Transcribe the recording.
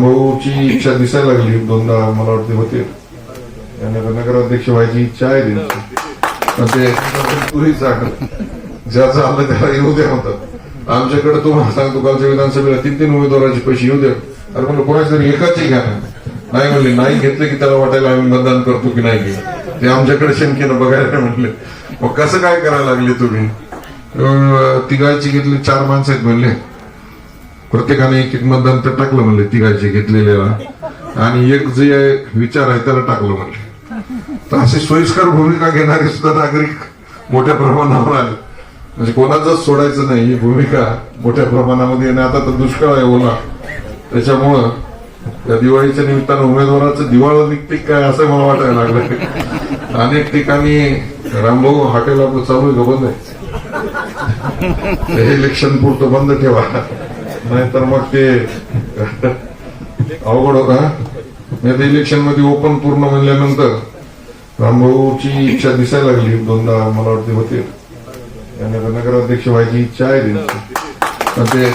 रामभाऊची इच्छा दिसायला लागली दोनदा मला वाटते होते त्यांना नगराध्यक्ष व्हायची इच्छा आहे त्यांची पण ते तुही सांग ज्याचं आलं त्याला येऊ द्या म्हणतात आमच्याकडे तुम्हाला सांगतो कालच्या विधानसभेला 3-3 उमेदवारांचे पैसे येऊ द्या अरे म्हणलं कोणाच तरी एकाची घ्या ना नाही म्हणले नाही घेतले की त्याला वाटायला आम्ही मतदान करतो की नाही घे ते आमच्याकडे शंकेनं बघायला म्हटले मग कसं काय करायला लागले तुम्ही तिघायची घेतली 4 माणसं आहेत म्हणले प्रत्येकाने एक मतदान तर टाकलं म्हणले तिघायचे घेतलेल्याला आणि एक जे विचार आहे त्याला टाकलं म्हणले तर अशी सोयीस्कर भूमिका घेणारे सुद्धा नागरिक मोठ्या प्रमाणावर आले म्हणजे कोणाचंच सोडायचं नाही ही भूमिका मोठ्या प्रमाणामध्ये आणि आता तर दुष्काळ आहे ओला त्याच्यामुळं या दिवाळीच्या निमित्तानं उमेदवाराचं दिवाळं निघते काय असं मला वाटायला लागलं अनेक ठिकाणी रामभाऊ हॉटेल आपलं चालू आहे का बंद आहे इलेक्शन पुरतं बंद ठेवा नाहीतर मग ते अवघड होता नाही इलेक्शन मध्ये ओपन पूर्ण म्हणल्यानंतर रामभाऊची इच्छा दिसायला लागली दोनदा मला वाटते होते त्यांना नगराध्यक्ष व्हायची इच्छा आहे त्यांची पण ते